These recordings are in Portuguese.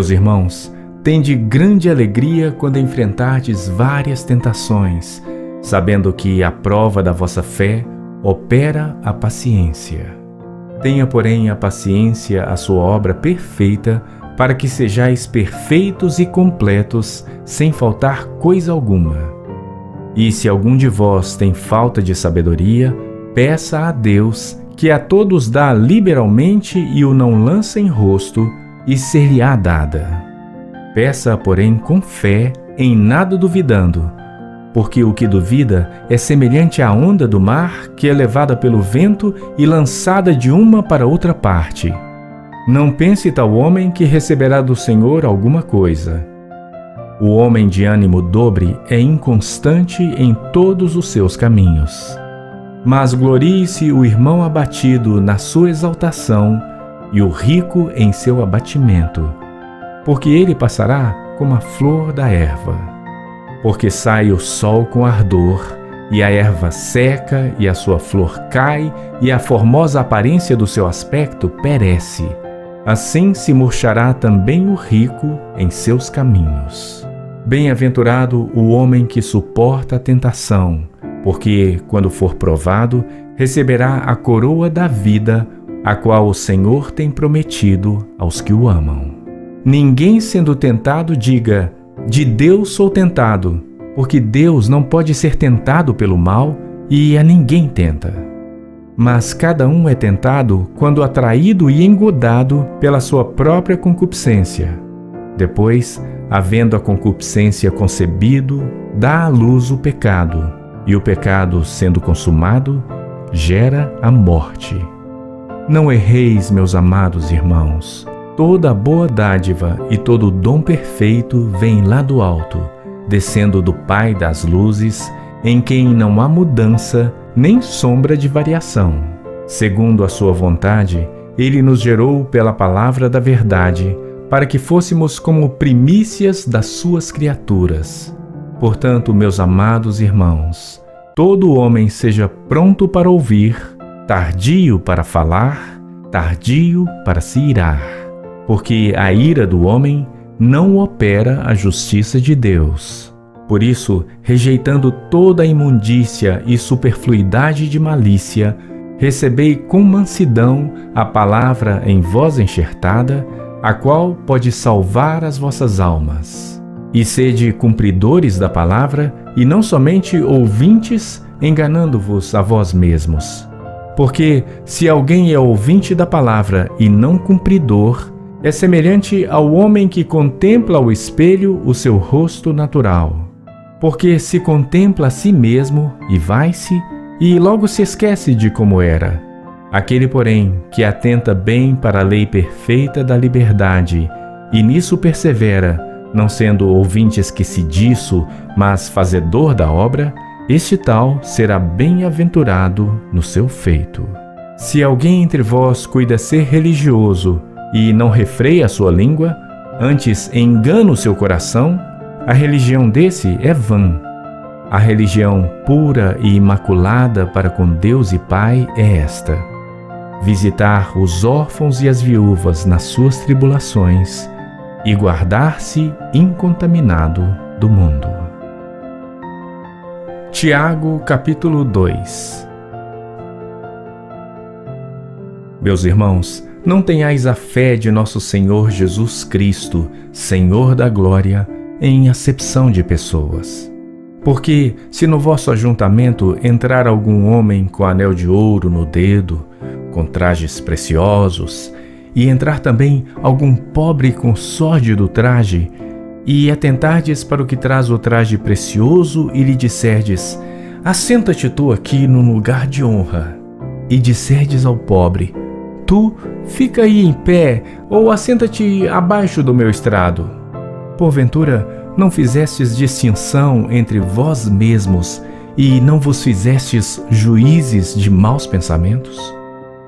Meus irmãos, tende grande alegria quando enfrentardes várias tentações, sabendo que a prova da vossa fé opera a paciência. Tenha, porém, a paciência a sua obra perfeita, para que sejais perfeitos e completos, sem faltar coisa alguma. E se algum de vós tem falta de sabedoria, peça a Deus, que a todos dá liberalmente e o não lança em rosto, e ser-lhe-á dada. Peça, porém, com fé, em nada duvidando, porque o que duvida é semelhante à onda do mar, que é levada pelo vento e lançada de uma para outra parte. Não pense tal homem que receberá do Senhor alguma coisa. O homem de ânimo dobre é inconstante em todos os seus caminhos. Mas glorie-se o irmão abatido na sua exaltação e o rico em seu abatimento, porque ele passará como a flor da erva. Porque sai o sol com ardor, e a erva seca, e a sua flor cai, e a formosa aparência do seu aspecto perece. Assim se murchará também o rico em seus caminhos. Bem-aventurado o homem que suporta a tentação, porque, quando for provado, receberá a coroa da vida, a qual o Senhor tem prometido aos que o amam. Ninguém sendo tentado diga: de Deus sou tentado, porque Deus não pode ser tentado pelo mal e a ninguém tenta. Mas cada um é tentado quando atraído e engodado pela sua própria concupiscência. Depois, havendo a concupiscência concebido, dá à luz o pecado, e o pecado, sendo consumado, gera a morte. Não erreis, meus amados irmãos. Toda a boa dádiva e todo o dom perfeito vem lá do alto, descendo do Pai das luzes, em quem não há mudança nem sombra de variação. Segundo a sua vontade, ele nos gerou pela palavra da verdade, para que fôssemos como primícias das suas criaturas. Portanto, meus amados irmãos, todo homem seja pronto para ouvir, tardio para falar, tardio para se irar. Porque a ira do homem não opera a justiça de Deus. Por isso, rejeitando toda a imundícia e superfluidade de malícia, recebei com mansidão a palavra em vós enxertada, a qual pode salvar as vossas almas. E sede cumpridores da palavra, e não somente ouvintes, enganando-vos a vós mesmos. Porque, se alguém é ouvinte da palavra e não cumpridor, é semelhante ao homem que contempla ao espelho o seu rosto natural. Porque se contempla a si mesmo e vai-se, e logo se esquece de como era. Aquele, porém, que atenta bem para a lei perfeita da liberdade, e nisso persevera, não sendo ouvinte esquecidiço, mas fazedor da obra, este tal será bem-aventurado no seu feito. Se alguém entre vós cuida ser religioso, e não refreia a sua língua, antes engana o seu coração, a religião desse é vã. A religião pura e imaculada para com Deus e Pai é esta: visitar os órfãos e as viúvas nas suas tribulações e guardar-se incontaminado do mundo. Tiago, capítulo 2. Meus irmãos, não tenhais a fé de nosso Senhor Jesus Cristo, Senhor da glória, em acepção de pessoas. Porque, se no vosso ajuntamento entrar algum homem com anel de ouro no dedo, com trajes preciosos, e entrar também algum pobre com sórdido traje, e atentardes para o que traz o traje precioso, e lhe disserdes: assenta-te tu aqui num lugar de honra, e disserdes ao pobre: tu, fica aí em pé, ou assenta-te abaixo do meu estrado. Porventura, não fizestes distinção entre vós mesmos, e não vos fizestes juízes de maus pensamentos?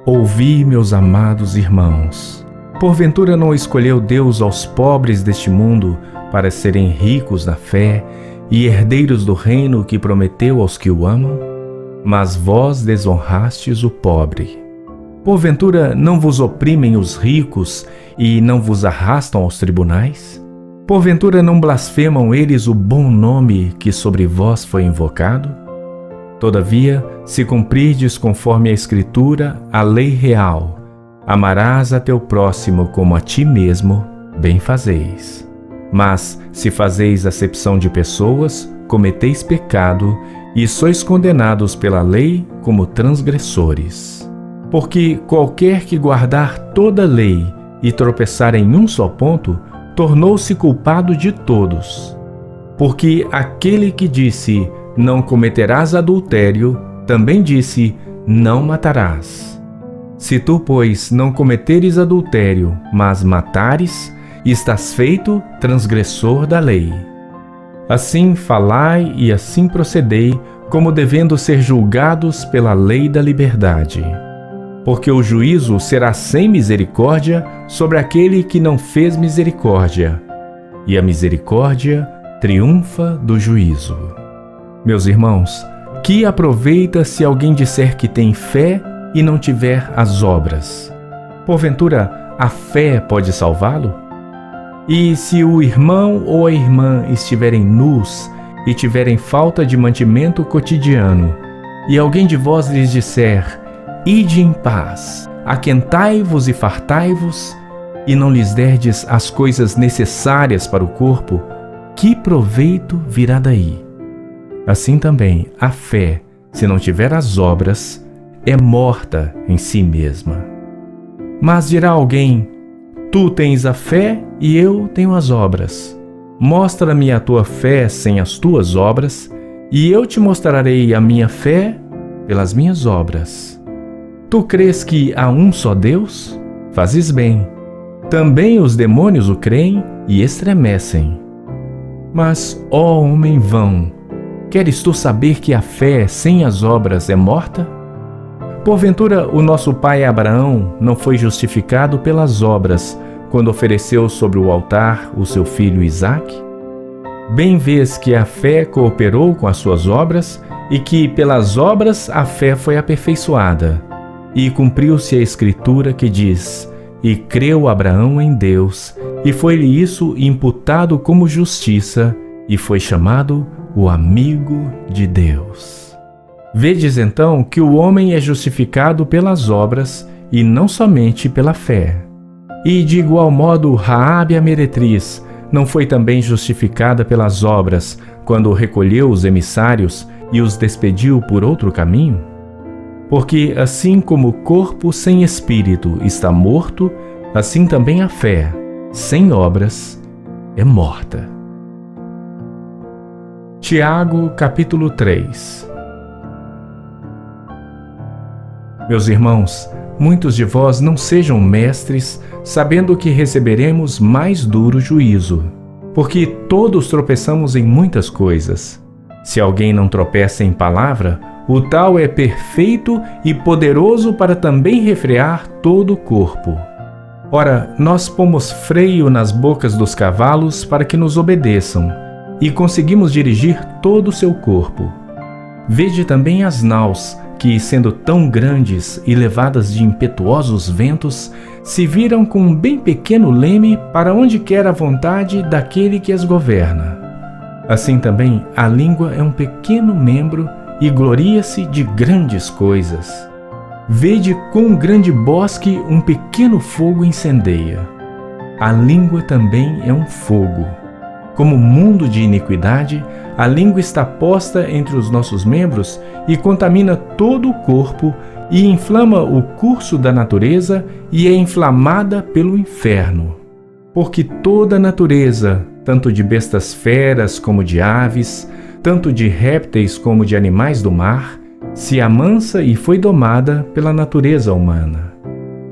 Ouvi, meus amados irmãos. Porventura não escolheu Deus aos pobres deste mundo para serem ricos na fé e herdeiros do reino que prometeu aos que o amam? Mas vós desonrastes o pobre. Porventura não vos oprimem os ricos e não vos arrastam aos tribunais? Porventura não blasfemam eles o bom nome que sobre vós foi invocado? Todavia, se cumprirdes conforme a Escritura, a lei real, amarás a teu próximo como a ti mesmo, bem fazeis. Mas, se fazeis acepção de pessoas, cometeis pecado e sois condenados pela lei como transgressores. Porque qualquer que guardar toda a lei e tropeçar em um só ponto, tornou-se culpado de todos. Porque aquele que disse, não cometerás adultério, também disse, não matarás. Se tu, pois, não cometeres adultério, mas matares, estás feito transgressor da lei. Assim falai e assim procedei, como devendo ser julgados pela lei da liberdade. Porque o juízo será sem misericórdia sobre aquele que não fez misericórdia, e a misericórdia triunfa do juízo. Meus irmãos, que aproveita se alguém disser que tem fé e não tiver as obras? Porventura, a fé pode salvá-lo? E se o irmão ou a irmã estiverem nus e tiverem falta de mantimento cotidiano, e alguém de vós lhes disser, ide em paz, aquentai-vos e fartai-vos, e não lhes derdes as coisas necessárias para o corpo, que proveito virá daí? Assim também, a fé, se não tiver as obras, é morta em si mesma. Mas dirá alguém, tu tens a fé e eu tenho as obras. Mostra-me a tua fé sem as tuas obras, e eu te mostrarei a minha fé pelas minhas obras. Tu crês que há um só Deus? Fazes bem. Também os demônios o creem e estremecem. Mas, ó homem vão, queres tu saber que a fé sem as obras é morta? Porventura, o nosso pai Abraão não foi justificado pelas obras, quando ofereceu sobre o altar o seu filho Isaque? Bem vês que a fé cooperou com as suas obras, e que pelas obras a fé foi aperfeiçoada. E cumpriu-se a Escritura que diz, e creu Abraão em Deus, e foi-lhe isso imputado como justiça, e foi chamado o amigo de Deus. Vedes então que o homem é justificado pelas obras, e não somente pela fé. E de igual modo Raabe a meretriz não foi também justificada pelas obras, quando recolheu os emissários e os despediu por outro caminho? Porque assim como o corpo sem espírito está morto, assim também a fé, sem obras, é morta. Tiago, capítulo 3. Meus irmãos, muitos de vós não sejam mestres, sabendo que receberemos mais duro juízo. Porque todos tropeçamos em muitas coisas. Se alguém não tropeça em palavra, o tal é perfeito e poderoso para também refrear todo o corpo. Ora, nós pomos freio nas bocas dos cavalos para que nos obedeçam, e conseguimos dirigir todo o seu corpo. Vede também as naus, que, sendo tão grandes e levadas de impetuosos ventos, se viram com um bem pequeno leme para onde quer a vontade daquele que as governa. Assim também, a língua é um pequeno membro e gloria-se de grandes coisas. Vede quão grande bosque um pequeno fogo incendeia. A língua também é um fogo. Como mundo de iniquidade, a língua está posta entre os nossos membros e contamina todo o corpo e inflama o curso da natureza e é inflamada pelo inferno. Porque toda a natureza, tanto de bestas feras como de aves, tanto de répteis como de animais do mar, se amansa e foi domada pela natureza humana.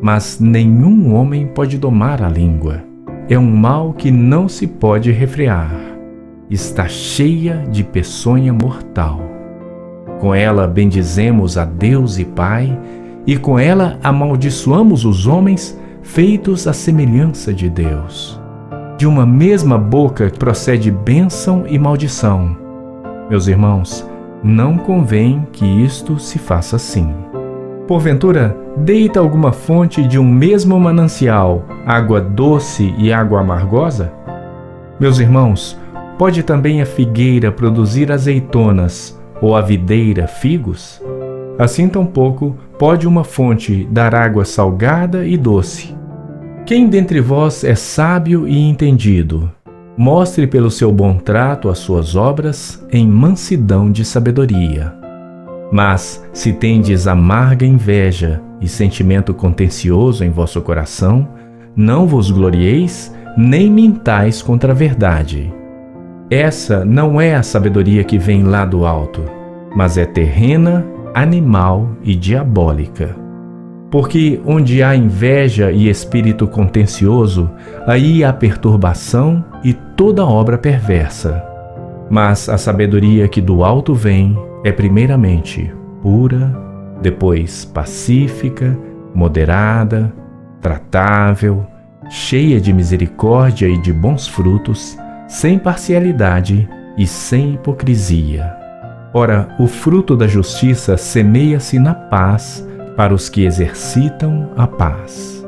Mas nenhum homem pode domar a língua. É um mal que não se pode refrear. Está cheia de peçonha mortal. Com ela bendizemos a Deus e Pai, e com ela amaldiçoamos os homens feitos à semelhança de Deus. De uma mesma boca procede bênção e maldição. Meus irmãos, não convém que isto se faça assim. Porventura, deita alguma fonte de um mesmo manancial, água doce e água amargosa? Meus irmãos, pode também a figueira produzir azeitonas, ou a videira figos? Assim tampouco pode uma fonte dar água salgada e doce. Quem dentre vós é sábio e entendido, mostre pelo seu bom trato as suas obras em mansidão de sabedoria. Mas, se tendes amarga inveja e sentimento contencioso em vosso coração, não vos glorieis, nem mintais contra a verdade. Essa não é a sabedoria que vem lá do alto, mas é terrena, animal e diabólica. Porque onde há inveja e espírito contencioso, aí há perturbação e toda obra perversa. Mas a sabedoria que do alto vem é primeiramente pura, depois pacífica, moderada, tratável, cheia de misericórdia e de bons frutos, sem parcialidade e sem hipocrisia. Ora, o fruto da justiça semeia-se na paz para os que exercitam a paz.